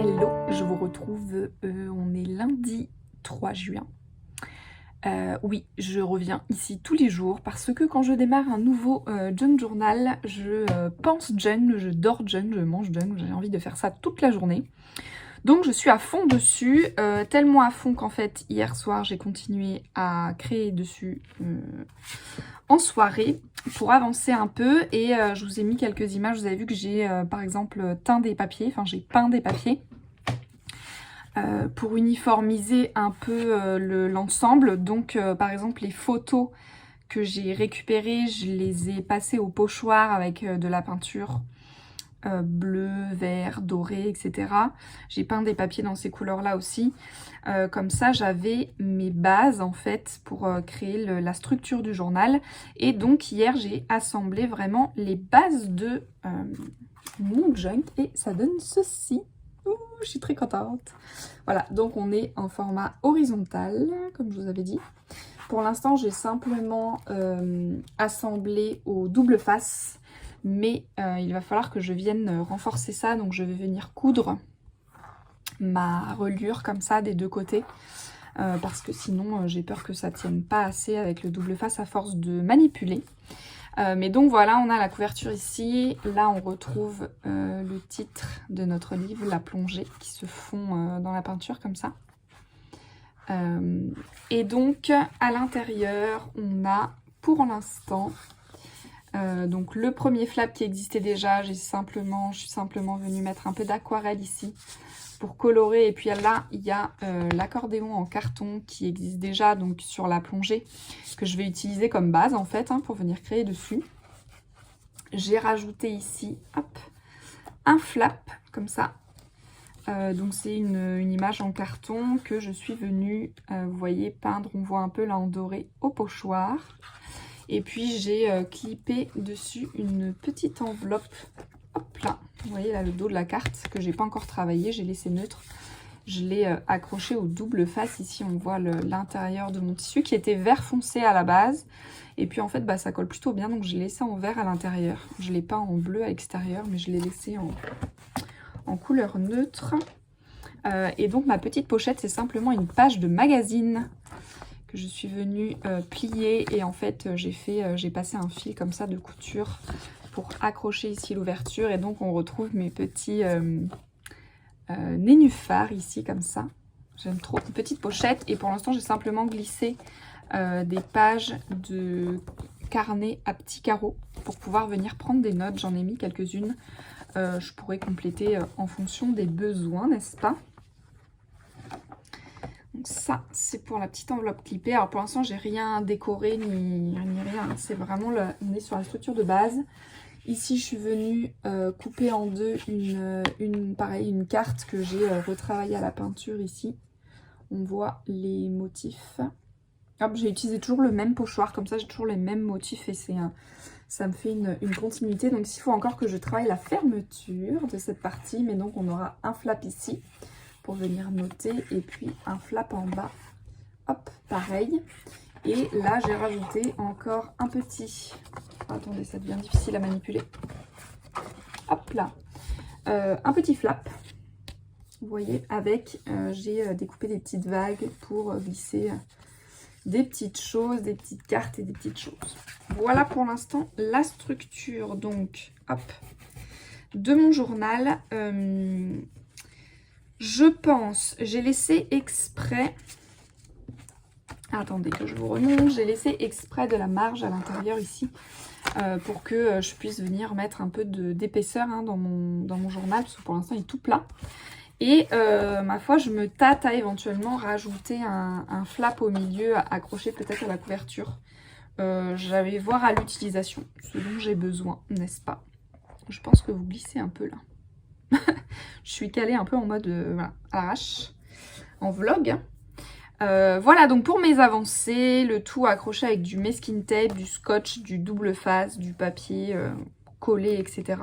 Hello, je vous retrouve, on est lundi 3 juin. Oui, je reviens ici tous les jours parce que quand je démarre un nouveau junk journal, je pense junk, je dors junk, je mange junk, j'ai envie de faire ça toute la journée. Donc je suis à fond dessus, tellement à fond qu'en fait hier soir j'ai continué à créer dessus en soirée pour avancer un peu et je vous ai mis quelques images. Vous avez vu que j'ai par exemple teint des papiers, enfin j'ai peint des papiers pour uniformiser un peu l'ensemble. Donc par exemple les photos que j'ai récupérées, je les ai passées au pochoir avec de la peinture bleu, vert, doré, etc. J'ai peint des papiers dans ces couleurs-là aussi. Comme ça, j'avais mes bases en fait pour créer la structure du journal. Et donc hier, j'ai assemblé vraiment les bases de mon junk et ça donne ceci. Ouh, je suis très contente. Voilà, donc on est en format horizontal, comme je vous avais dit. Pour l'instant, j'ai simplement assemblé au double face. Mais il va falloir que je vienne renforcer ça, donc je vais venir coudre ma reliure comme ça des deux côtés parce que sinon j'ai peur que ça tienne pas assez avec le double face à force de manipuler. Mais donc voilà, on a la couverture ici. Là on retrouve le titre de notre livre, La plongée, qui se fond dans la peinture comme ça. Et donc à l'intérieur on a pour l'instant donc le premier flap qui existait déjà, je suis simplement venue mettre un peu d'aquarelle ici pour colorer. Et puis là, il y a l'accordéon en carton qui existe déjà donc sur la plongée, que je vais utiliser comme base en fait pour venir créer dessus. J'ai rajouté ici hop, un flap comme ça. Donc c'est une image en carton que je suis venue, vous voyez, peindre. On voit un peu là en doré au pochoir. Et puis j'ai clippé dessus une petite enveloppe, hop là, vous voyez là le dos de la carte que j'ai pas encore travaillé, j'ai laissé neutre. Je l'ai accroché au double face, ici on voit l'intérieur de mon tissu qui était vert foncé à la base. Et puis en fait bah, ça colle plutôt bien, donc j'ai laissé en vert à l'intérieur. Je l'ai pas en bleu à l'extérieur, mais je l'ai laissé en couleur neutre. Et donc ma petite pochette, c'est simplement une page de magazine que je suis venue plier, et en fait j'ai passé un fil comme ça de couture pour accrocher ici l'ouverture, et donc on retrouve mes petits nénuphars ici comme ça. J'aime trop, une petite pochette. Et pour l'instant j'ai simplement glissé des pages de carnet à petits carreaux pour pouvoir venir prendre des notes. J'en ai mis quelques-unes, je pourrais compléter en fonction des besoins, n'est-ce pas? Donc ça, c'est pour la petite enveloppe clippée. Alors pour l'instant, j'ai rien décoré ni rien. C'est vraiment, on est sur la structure de base. Ici, je suis venue couper en deux une carte que j'ai retravaillée à la peinture ici. On voit les motifs. Hop, j'ai utilisé toujours le même pochoir, comme ça j'ai toujours les mêmes motifs et ça me fait une continuité. Donc il faut encore que je travaille la fermeture de cette partie, mais donc on aura un flap ici pour venir noter, et puis un flap en bas, hop, pareil. Et là j'ai rajouté encore un petit, attendez, ça devient difficile à manipuler, hop là, un petit flap, vous voyez, avec j'ai découpé des petites vagues pour glisser des petites choses, des petites cartes et des petites choses. Voilà pour l'instant la structure donc hop de mon journal. Je pense, j'ai laissé exprès, attendez que je vous remonte, j'ai laissé exprès de la marge à l'intérieur ici pour que je puisse venir mettre un peu d'épaisseur dans mon journal, parce que pour l'instant il est tout plat. Et ma foi, je me tâte à éventuellement rajouter un flap au milieu, accroché peut-être à la couverture. Je vais voir à l'utilisation ce dont j'ai besoin, n'est-ce pas? Je pense que vous glissez un peu là. Je suis calée un peu en mode voilà, arrache, en vlog. Voilà donc pour mes avancées, le tout accroché avec du masking tape, du scotch, du double face, du papier collé, etc.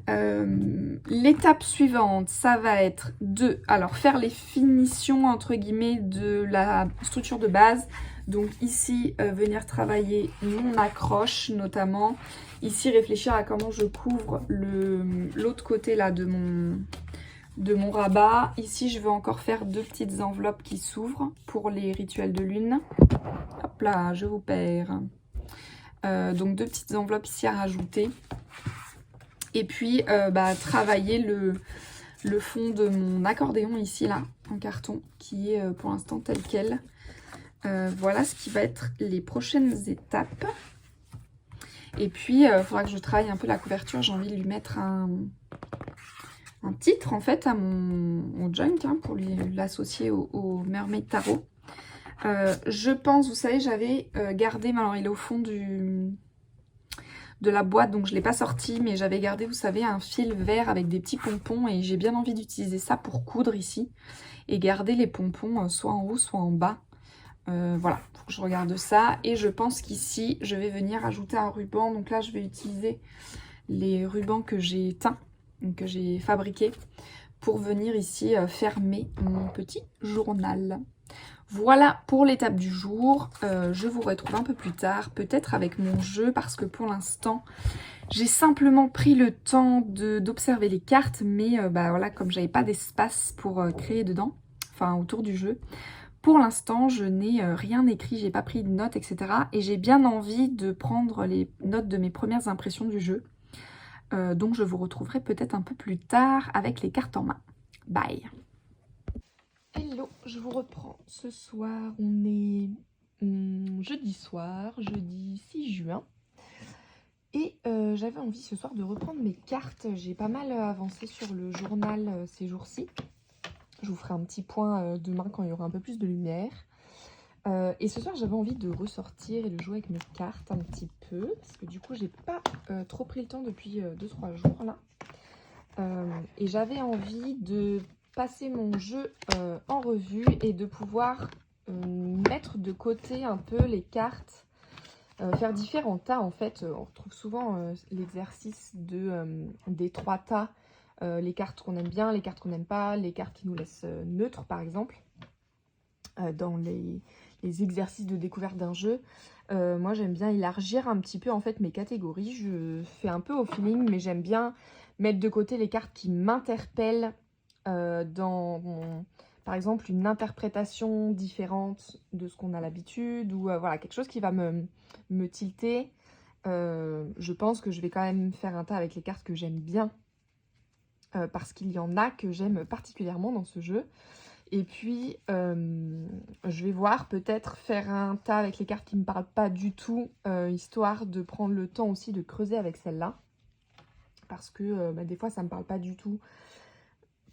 L'étape suivante, ça va être de faire les finitions entre guillemets de la structure de base. Donc ici, venir travailler mon accroche notamment. Ici, réfléchir à comment je couvre l'autre côté là de mon rabat. Ici, je vais encore faire 2 petites enveloppes qui s'ouvrent pour les rituels de lune. Hop là, je vous perds. Donc 2 petites enveloppes ici à rajouter. Et puis, travailler le fond de mon accordéon ici, là, en carton, qui est pour l'instant tel quel. Voilà ce qui va être les prochaines étapes. Et puis, il faudra que je travaille un peu la couverture. J'ai envie de lui mettre un titre, en fait, à mon junk, hein, pour l'associer au Mermaid Tarot. Je pense, vous savez, j'avais gardé, mais alors il est au fond de la boîte, donc je ne l'ai pas sorti, mais j'avais gardé, vous savez, un fil vert avec des petits pompons, et j'ai bien envie d'utiliser ça pour coudre ici, et garder les pompons soit en haut, soit en bas. Voilà, faut que je regarde ça, et je pense qu'ici, je vais venir ajouter un ruban, donc là, je vais utiliser les rubans que j'ai teints, donc que j'ai fabriqués, pour venir ici fermer mon petit journal. Voilà pour l'étape du jour. Je vous retrouve un peu plus tard, peut-être avec mon jeu, parce que pour l'instant, j'ai simplement pris le temps d'observer les cartes, mais voilà, comme j'avais pas d'espace pour créer dedans, enfin autour du jeu, pour l'instant, je n'ai rien écrit, j'ai pas pris de notes, etc. Et j'ai bien envie de prendre les notes de mes premières impressions du jeu. Donc je vous retrouverai peut-être un peu plus tard avec les cartes en main. Bye! Hello, je vous reprends. Ce soir, on est jeudi soir, jeudi 6 juin. Et j'avais envie ce soir de reprendre mes cartes. J'ai pas mal avancé sur le journal ces jours-ci. Je vous ferai un petit point demain quand il y aura un peu plus de lumière. Et ce soir, j'avais envie de ressortir et de jouer avec mes cartes un petit peu. Parce que du coup, j'ai pas trop pris le temps depuis 2-3 jours là. Et j'avais envie de passer mon jeu en revue et de pouvoir mettre de côté un peu les cartes, faire différents tas en fait. On retrouve souvent l'exercice des 3 tas, les cartes qu'on aime bien, les cartes qu'on n'aime pas, les cartes qui nous laissent neutres par exemple, dans les exercices de découverte d'un jeu. Moi j'aime bien élargir un petit peu en fait mes catégories, je fais un peu au feeling, mais j'aime bien mettre de côté les cartes qui m'interpellent par exemple, une interprétation différente de ce qu'on a l'habitude, ou voilà, quelque chose qui va me tilter. Je pense que je vais quand même faire un tas avec les cartes que j'aime bien, parce qu'il y en a que j'aime particulièrement dans ce jeu. Et puis, je vais voir peut-être faire un tas avec les cartes qui ne me parlent pas du tout, histoire de prendre le temps aussi de creuser avec celle-là. Parce que des fois, ça ne me parle pas du tout.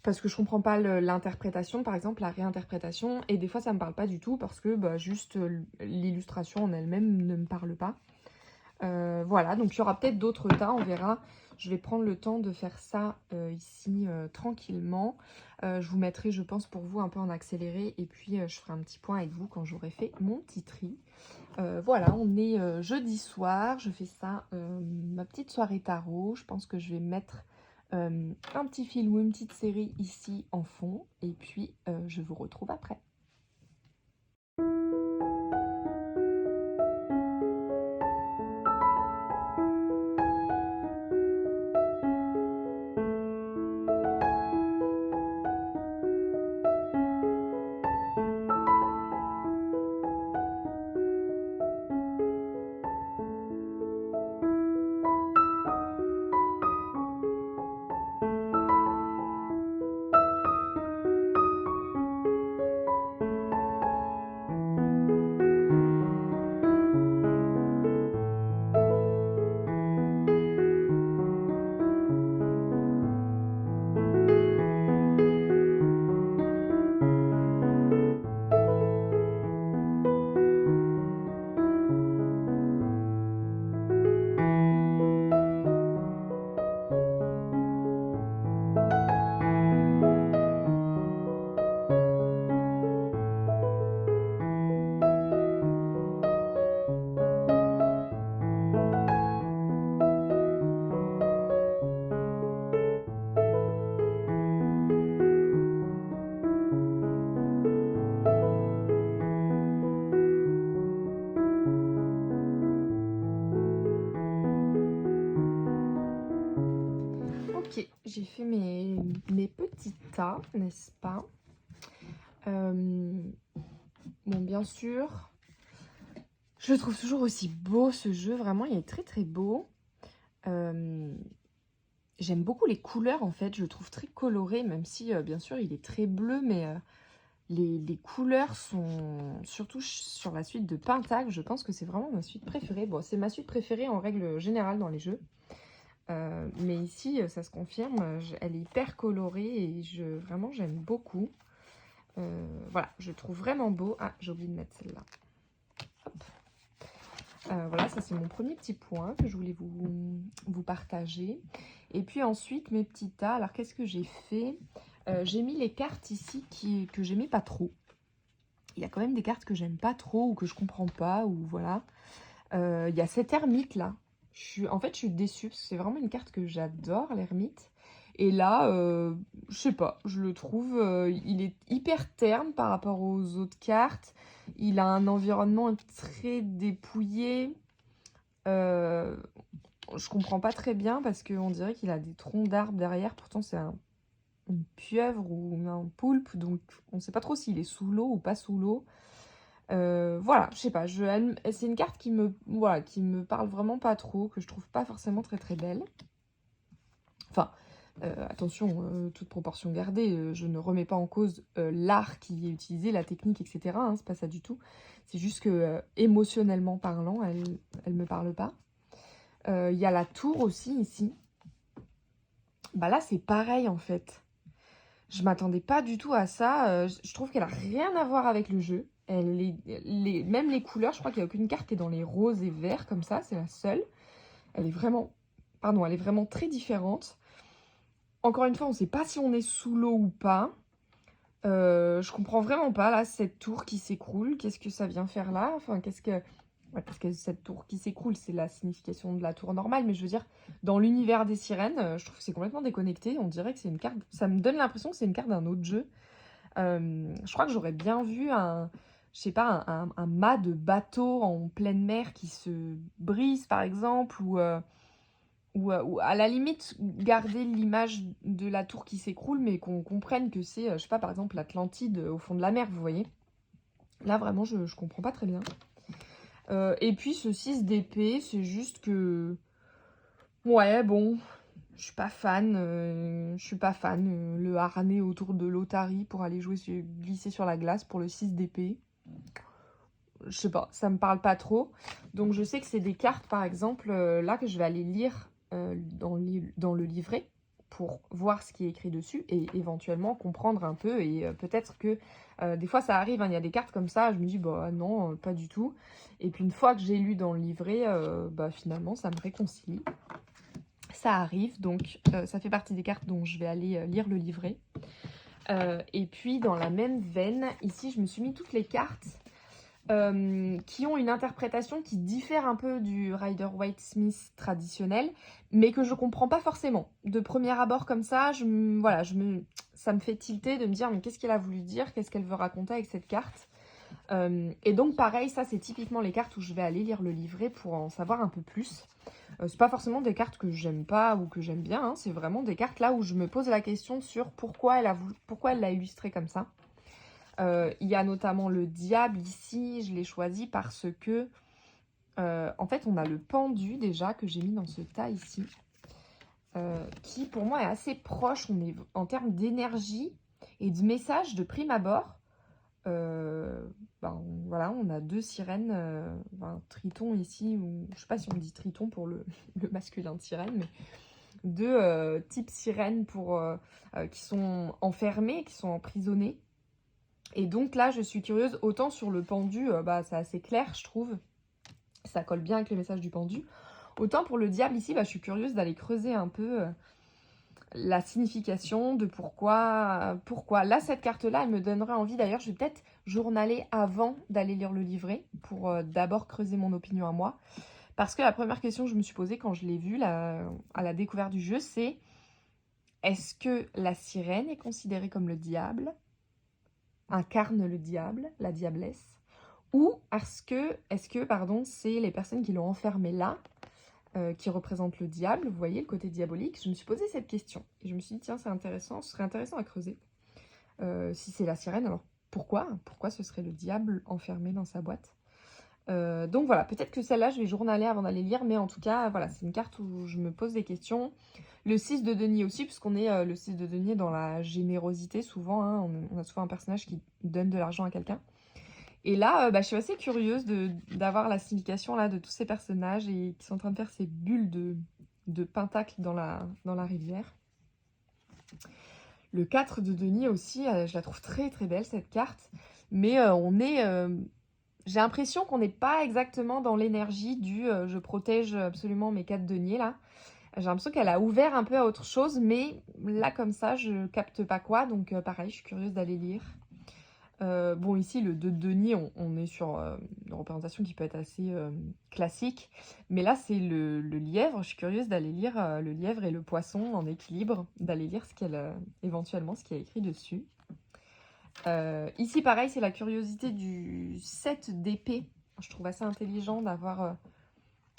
Parce que je comprends pas l'interprétation, par exemple, la réinterprétation. Et des fois, ça me parle pas du tout parce que juste l'illustration en elle-même ne me parle pas. Voilà, donc il y aura peut-être d'autres tas, on verra. Je vais prendre le temps de faire ça ici tranquillement. Je vous mettrai, je pense, pour vous un peu en accéléré. Et puis, je ferai un petit point avec vous quand j'aurai fait mon petit tri. Voilà, on est jeudi soir. Je fais ça, ma petite soirée tarot. Je pense que je vais mettre un petit film ou une petite série ici en fond. Et puis, je vous retrouve après. Ok, j'ai fait mes petits tas, n'est-ce pas? Bon, bien sûr, je le trouve toujours aussi beau ce jeu, vraiment, il est très très beau. J'aime beaucoup les couleurs en fait, je le trouve très coloré, même si bien sûr il est très bleu, mais les couleurs sont, surtout sur la suite de Pentacle, je pense que c'est vraiment ma suite préférée. Bon, c'est ma suite préférée en règle générale dans les jeux. Mais ici, ça se confirme, elle est hyper colorée et vraiment j'aime beaucoup. Voilà, je le trouve vraiment beau. Ah, j'ai oublié de mettre celle-là. Voilà, ça c'est mon premier petit point que je voulais vous partager. Et puis ensuite, mes petits tas. Alors, qu'est-ce que j'ai fait? J'ai mis les cartes ici que j'aimais pas trop. Il y a quand même des cartes que j'aime pas trop ou que je comprends pas. Ou voilà. Il y a cette ermite là. En fait, je suis déçue parce que c'est vraiment une carte que j'adore, l'ermite. Et là, je sais pas, je le trouve, il est hyper terne par rapport aux autres cartes. Il a un environnement très dépouillé. Je comprends pas très bien parce qu'on dirait qu'il a des troncs d'arbres derrière. Pourtant, c'est une pieuvre ou un poulpe. Donc, on sait pas trop s'il est sous l'eau ou pas sous l'eau. Voilà, je sais pas. C'est une carte voilà, qui me parle vraiment pas trop, que je trouve pas forcément très très belle. Enfin, attention, toute proportion gardée, je ne remets pas en cause l'art qui est utilisé, la technique, etc. Hein, c'est pas ça du tout. C'est juste que émotionnellement parlant, elle me parle pas. Il y a la tour aussi ici. Bah là, c'est pareil en fait. Je m'attendais pas du tout à ça. Je trouve qu'elle a rien à voir avec le jeu. Même les couleurs, je crois qu'il n'y a aucune carte qui est dans les roses et verts comme ça. C'est la seule. Elle est vraiment, pardon, elle est vraiment très différente. Encore une fois, on ne sait pas si on est sous l'eau ou pas. Je comprends vraiment pas là cette tour qui s'écroule. Qu'est-ce que ça vient faire là? Enfin, ouais, parce que cette tour qui s'écroule, c'est la signification de la tour normale. Mais je veux dire, dans l'univers des sirènes, je trouve que c'est complètement déconnecté. On dirait que c'est une carte. Ça me donne l'impression que c'est une carte d'un autre jeu. Je crois que j'aurais bien vu je sais pas, un mât de bateau en pleine mer qui se brise, par exemple, ou à la limite garder l'image de la tour qui s'écroule, mais qu'on comprenne que c'est, je sais pas, par exemple, l'Atlantide au fond de la mer, vous voyez. Là, vraiment, je comprends pas très bien. Et puis, ce 6 d'épée, c'est juste que... Ouais, bon, je suis pas fan. Je suis pas fan. Le harnais autour de l'Otari pour aller glisser sur la glace pour le 6 d'épée. Je sais pas, ça me parle pas trop. Donc je sais que c'est des cartes, par exemple, là que je vais aller lire dans le livret pour voir ce qui est écrit dessus et éventuellement comprendre un peu. Et peut-être que des fois ça arrive, hein, il y a des cartes comme ça, je me dis bah non, pas du tout. Et puis une fois que j'ai lu dans le livret, bah finalement ça me réconcilie. Ça arrive, donc ça fait partie des cartes dont je vais aller lire le livret. Et puis dans la même veine, ici je me suis mis toutes les cartes qui ont une interprétation qui diffère un peu du Rider-Waite-Smith traditionnel, mais que je comprends pas forcément. De premier abord comme ça, voilà, ça me fait tilter de me dire mais qu'est-ce qu'elle a voulu dire, qu'est-ce qu'elle veut raconter avec cette carte. Et donc pareil, ça c'est typiquement les cartes où je vais aller lire le livret pour en savoir un peu plus. C'est pas forcément des cartes que j'aime pas ou que j'aime bien, hein, c'est vraiment des cartes là où je me pose la question sur pourquoi elle l'a illustré comme ça. Il y a notamment le diable ici, je l'ai choisi parce que, en fait, on a le pendu déjà que j'ai mis dans ce tas ici, qui pour moi est assez proche, on est en termes d'énergie et de message de prime abord. Voilà, on a deux sirènes, triton ici, ou je sais pas si on dit triton pour le masculin de sirène, mais deux types sirènes qui sont enfermées, qui sont emprisonnées. Et donc là, je suis curieuse, autant sur le pendu, c'est assez clair, je trouve. Ça colle bien avec le message du pendu. Autant pour le diable ici, je suis curieuse d'aller creuser un peu la signification de pourquoi. Là, cette carte-là, elle me donnerait envie. D'ailleurs, je vais peut-être journaler avant d'aller lire le livret pour d'abord creuser mon opinion à moi. Parce que la première question que je me suis posée quand je l'ai vue à la découverte du jeu, c'est est-ce que la sirène est considérée comme le diable, incarne le diable, la diablesse, ou est-ce que c'est les personnes qui l'ont enfermé là qui représente le diable, vous voyez, le côté diabolique. Je me suis posé cette question et je me suis dit, tiens, c'est intéressant, ce serait intéressant à creuser. Si c'est la sirène, alors pourquoi? Pourquoi ce serait le diable enfermé dans sa boîte? Donc voilà, peut-être que celle-là, je vais journaler avant d'aller lire, mais en tout cas, voilà, c'est une carte où je me pose des questions. Le 6 de denier aussi, puisqu'on est le 6 de denier dans la générosité, souvent, hein, on a souvent un personnage qui donne de l'argent à quelqu'un. Et là, je suis assez curieuse d'avoir la signification là, de tous ces personnages et qui sont en train de faire ces bulles de pentacle dans la rivière. Le 4 de denier aussi, je la trouve très très belle cette carte, mais j'ai l'impression qu'on n'est pas exactement dans l'énergie du je protège absolument mes 4 deniers là. J'ai l'impression qu'elle a ouvert un peu à autre chose, mais là comme ça, je capte pas quoi, donc pareil, je suis curieuse d'aller lire. Bon, ici, le 2 de denier, on est sur une représentation qui peut être assez classique, mais là, c'est le lièvre. Je suis curieuse d'aller lire le lièvre et le poisson en équilibre, d'aller lire éventuellement ce qu'il y a écrit dessus. Ici, pareil, c'est la curiosité du 7 d'épée. Je trouve assez intelligent d'avoir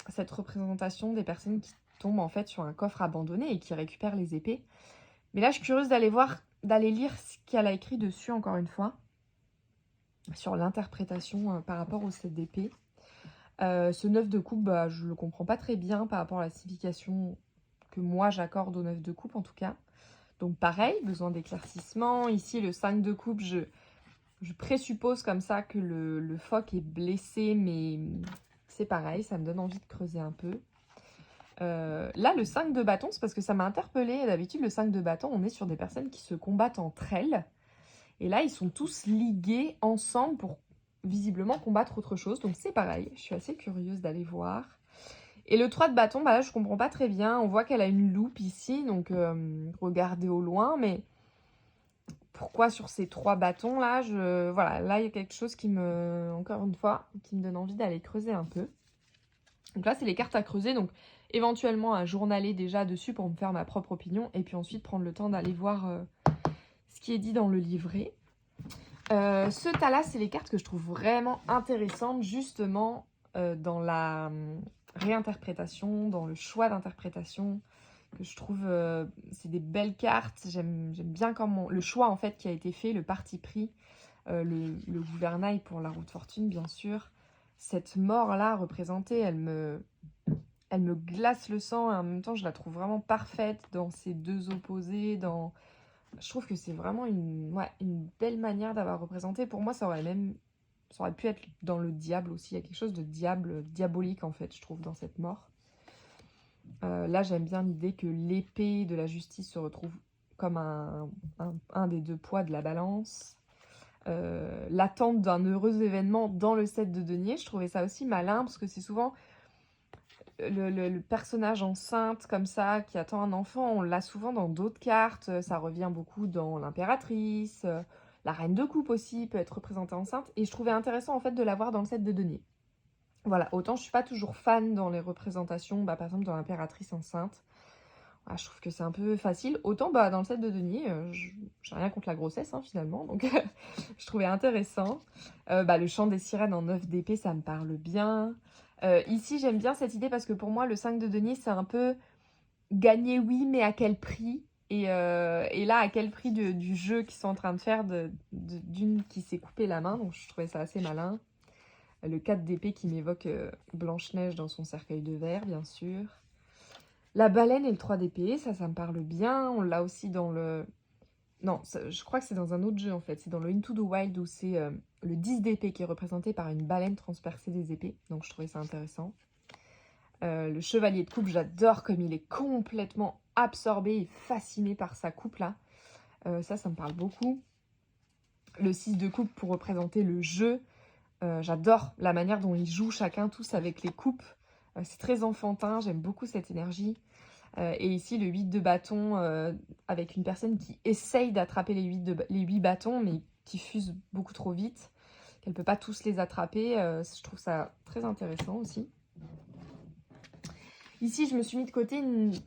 cette représentation des personnes qui tombent en fait sur un coffre abandonné et qui récupèrent les épées. Mais là, je suis curieuse d'aller lire ce qu'elle a écrit dessus, encore une fois, sur l'interprétation par rapport au 7 d'épée. Ce 9 de coupe, je ne le comprends pas très bien par rapport à la signification que moi j'accorde au 9 de coupe en tout cas. Donc pareil, besoin d'éclaircissement. Ici, le 5 de coupe, je présuppose comme ça que le phoque est blessé, mais c'est pareil, ça me donne envie de creuser un peu. Là, le 5 de bâton, c'est parce que ça m'a interpellée. D'habitude, le 5 de bâton, on est sur des personnes qui se combattent entre elles. Et là, ils sont tous ligués ensemble pour visiblement combattre autre chose. Donc c'est pareil, je suis assez curieuse d'aller voir. Et le 3 de bâton, là, je comprends pas très bien. On voit qu'elle a une loupe ici, donc regardez au loin. Mais pourquoi sur ces 3 bâtons là voilà, là, il y a quelque chose encore une fois, qui me donne envie d'aller creuser un peu. Donc là, c'est les cartes à creuser. Donc éventuellement, un journaler déjà dessus pour me faire ma propre opinion. Et puis ensuite, prendre le temps d'aller voir ce qui est dit dans le livret. Ce tas-là, c'est les cartes que je trouve vraiment intéressantes, justement, dans la réinterprétation, dans le choix d'interprétation, que je trouve, c'est des belles cartes. J'aime bien comment le choix, en fait, qui a été fait, le parti pris, le gouvernail pour la roue de fortune, bien sûr. Cette mort-là, représentée, elle me glace le sang, et en même temps, je la trouve vraiment parfaite dans ces deux opposés, Je trouve que c'est vraiment une belle manière d'avoir représenté. Pour moi, ça aurait pu être dans le diable aussi. Il y a quelque chose de diabolique, en fait, je trouve, dans cette mort. Là, j'aime bien l'idée que l'épée de la justice se retrouve comme un des deux poids de la balance. L'attente d'un heureux événement dans le 7 de denier, je trouvais ça aussi malin, parce que c'est souvent le personnage enceinte comme ça qui attend un enfant, on l'a souvent dans d'autres cartes, ça revient beaucoup dans l'impératrice, la reine de coupe aussi peut être représentée enceinte, et je trouvais intéressant en fait de l'avoir dans le 7 de denier. Voilà, autant je suis pas toujours fan dans les représentations, par exemple dans l'impératrice enceinte, voilà, je trouve que c'est un peu facile, autant dans le 7 de denier, j'ai rien contre la grossesse finalement, donc je trouvais intéressant. Le chant des sirènes en 9 d'épée, ça me parle bien. Ici, j'aime bien cette idée parce que pour moi, le 5 de denier, c'est un peu gagner, oui, mais à quel prix? Et là, à quel prix du jeu qu'ils sont en train de faire d'une qui s'est coupé la main. Donc, je trouvais ça assez malin. Le 4 d'épée qui m'évoque Blanche-Neige dans son cercueil de verre, bien sûr. La baleine et le 3 d'épée, ça me parle bien. On l'a aussi dans le... Non, je crois que c'est dans un autre jeu, en fait. C'est dans le Into the Wild où c'est le 10 d'épée qui est représenté par une baleine transpercée des épées. Donc, je trouvais ça intéressant. Le chevalier de coupe, j'adore comme il est complètement absorbé et fasciné par sa coupe, là. Ça me parle beaucoup. Le 6 de coupe pour représenter le jeu. J'adore la manière dont ils jouent chacun tous avec les coupes. C'est très enfantin, j'aime beaucoup cette énergie. Et ici, le 8 de bâton avec une personne qui essaye d'attraper les 8 bâtons, mais qui fuse beaucoup trop vite, qu'elle ne peut pas tous les attraper. Je trouve ça très intéressant aussi. Ici, je me suis mis de côté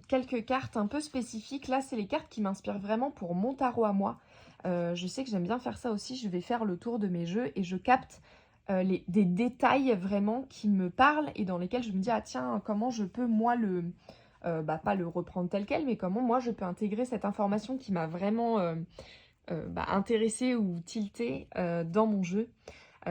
quelques cartes un peu spécifiques. Là, c'est les cartes qui m'inspirent vraiment pour mon tarot à moi. Je sais que j'aime bien faire ça aussi. Je vais faire le tour de mes jeux et je capte des détails vraiment qui me parlent et dans lesquels je me dis: «Ah tiens, comment je peux moi pas le reprendre tel quel, mais comment moi je peux intégrer cette information qui m'a vraiment, intéressée ou tiltée, dans mon jeu».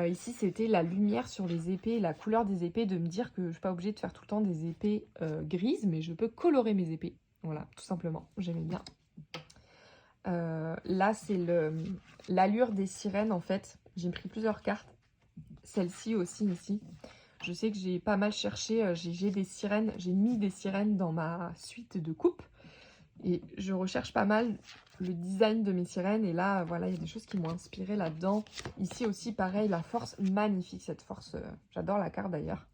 Ici, c'était la lumière sur les épées, la couleur des épées, de me dire que je suis pas obligée de faire tout le temps des épées, grises, mais je peux colorer mes épées. Voilà, tout simplement, j'aimais bien. Là, c'est l'allure des sirènes, en fait. J'ai pris plusieurs cartes. Celle-ci aussi, ici. Je sais que j'ai pas mal cherché, j'ai des sirènes, j'ai mis des sirènes dans ma suite de coupes. Et je recherche pas mal le design de mes sirènes. Et là, voilà, il y a des choses qui m'ont inspiré là-dedans. Ici aussi, pareil, la force, magnifique cette force. J'adore la carte d'ailleurs.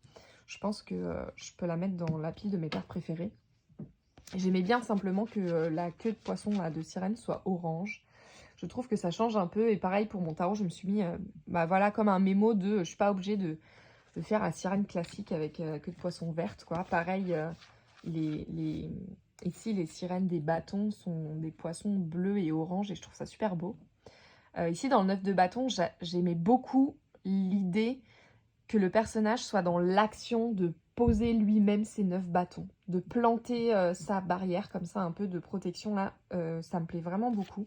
Je pense que je peux la mettre dans la pile de mes cartes préférées. J'aimais bien simplement que la queue de poisson là, de sirène soit orange. Je trouve que ça change un peu. Et pareil, pour mon tarot, je me suis mis voilà, comme un mémo de je suis pas obligée de faire la sirène classique avec queue de poisson verte, quoi. Pareil, ici, les sirènes des bâtons sont des poissons bleus et orange et je trouve ça super beau. Ici, dans le 9 de bâton, j'aimais beaucoup l'idée que le personnage soit dans l'action de poser lui-même ses 9 bâtons, de planter sa barrière comme ça, un peu de protection là, ça me plaît vraiment beaucoup.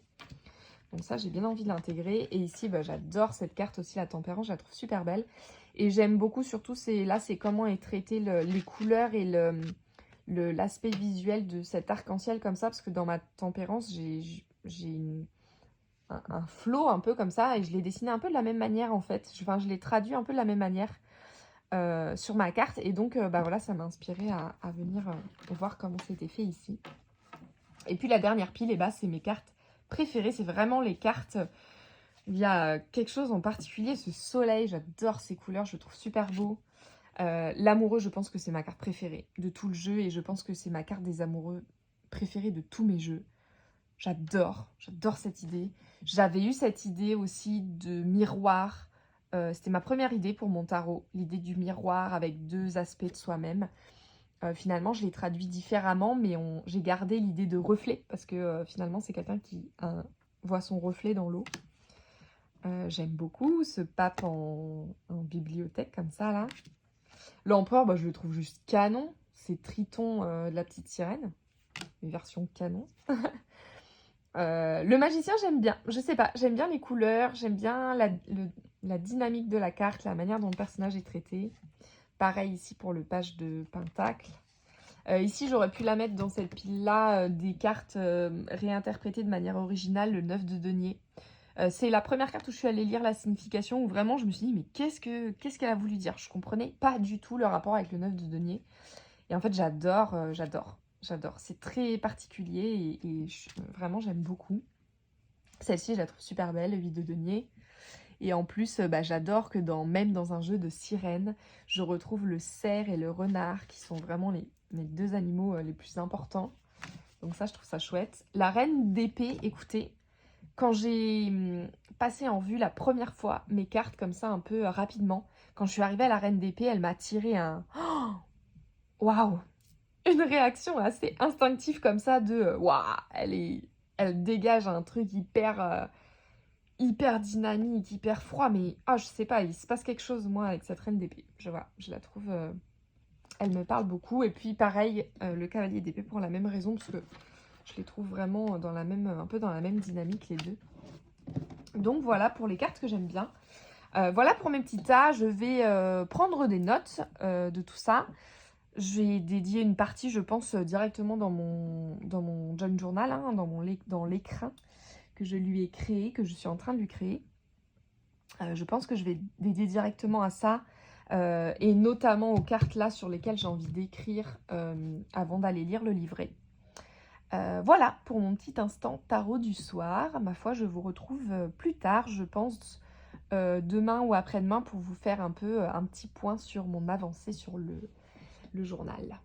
Donc ça, j'ai bien envie de l'intégrer. Et ici, j'adore cette carte aussi, la tempérance, je la trouve super belle. Et j'aime beaucoup surtout, c'est comment est traité les couleurs et l'aspect visuel de cet arc-en-ciel comme ça, parce que dans ma tempérance, j'ai un flow un peu comme ça, et je l'ai dessiné un peu de la même manière en fait. Enfin, je l'ai traduit un peu de la même manière sur ma carte, et donc voilà, ça m'a inspiré à venir voir comment c'était fait ici. Et puis la dernière pile, c'est mes cartes préférées, c'est vraiment les cartes. Il y a quelque chose en particulier, ce soleil, j'adore ces couleurs, je le trouve super beau. L'amoureux, je pense que c'est ma carte préférée de tout le jeu, et je pense que c'est ma carte des amoureux préférée de tous mes jeux. J'adore cette idée. J'avais eu cette idée aussi de miroir. C'était ma première idée pour mon tarot, l'idée du miroir avec 2 aspects de soi-même. Finalement, je l'ai traduit différemment, mais j'ai gardé l'idée de reflet, parce que finalement, c'est quelqu'un qui voit son reflet dans l'eau. J'aime beaucoup ce pape en bibliothèque, comme ça, là. L'empereur, je le trouve juste canon. C'est Triton de la petite sirène. Une version canon. Le magicien, j'aime bien. Je sais pas, j'aime bien les couleurs, j'aime bien la dynamique de la carte, la manière dont le personnage est traité. Pareil ici pour le page de Pentacle. Ici, j'aurais pu la mettre dans cette pile-là, des cartes réinterprétées de manière originale, le 9 de denier. C'est la première carte où je suis allée lire la signification, où vraiment je me suis dit, mais qu'est-ce qu'elle a voulu dire? Je comprenais pas du tout le rapport avec le 9 de denier. Et en fait, j'adore. C'est très particulier et vraiment, j'aime beaucoup. Celle-ci, je la trouve super belle, le 8 de denier. Et en plus, j'adore que même dans un jeu de sirène, je retrouve le cerf et le renard, qui sont vraiment mes 2 animaux les plus importants. Donc ça, je trouve ça chouette. La reine d'épée, écoutez, quand j'ai passé en vue la première fois mes cartes comme ça un peu rapidement, quand je suis arrivée à la reine d'épée, elle m'a tiré un waouh, une réaction assez instinctive comme ça de waouh, elle dégage un truc hyper dynamique, hyper froid, mais je sais pas, il se passe quelque chose moi avec cette reine d'épée. Je la trouve, elle me parle beaucoup. Et puis pareil, le cavalier d'épée pour la même raison, parce que je les trouve vraiment un peu dans la même dynamique les deux. Donc voilà pour les cartes que j'aime bien. Voilà pour mes petits tas. Je vais prendre des notes de tout ça. Je vais dédier une partie, je pense, directement dans mon Junk Journal, hein, dans l'écrin que je lui ai créé, que je suis en train de lui créer. Je pense que je vais dédier directement à ça, et notamment aux cartes là sur lesquelles j'ai envie d'écrire avant d'aller lire le livret. Voilà pour mon petit instant tarot du soir. Ma foi, je vous retrouve plus tard, je pense, demain ou après-demain, pour vous faire un petit point sur mon avancée sur le journal.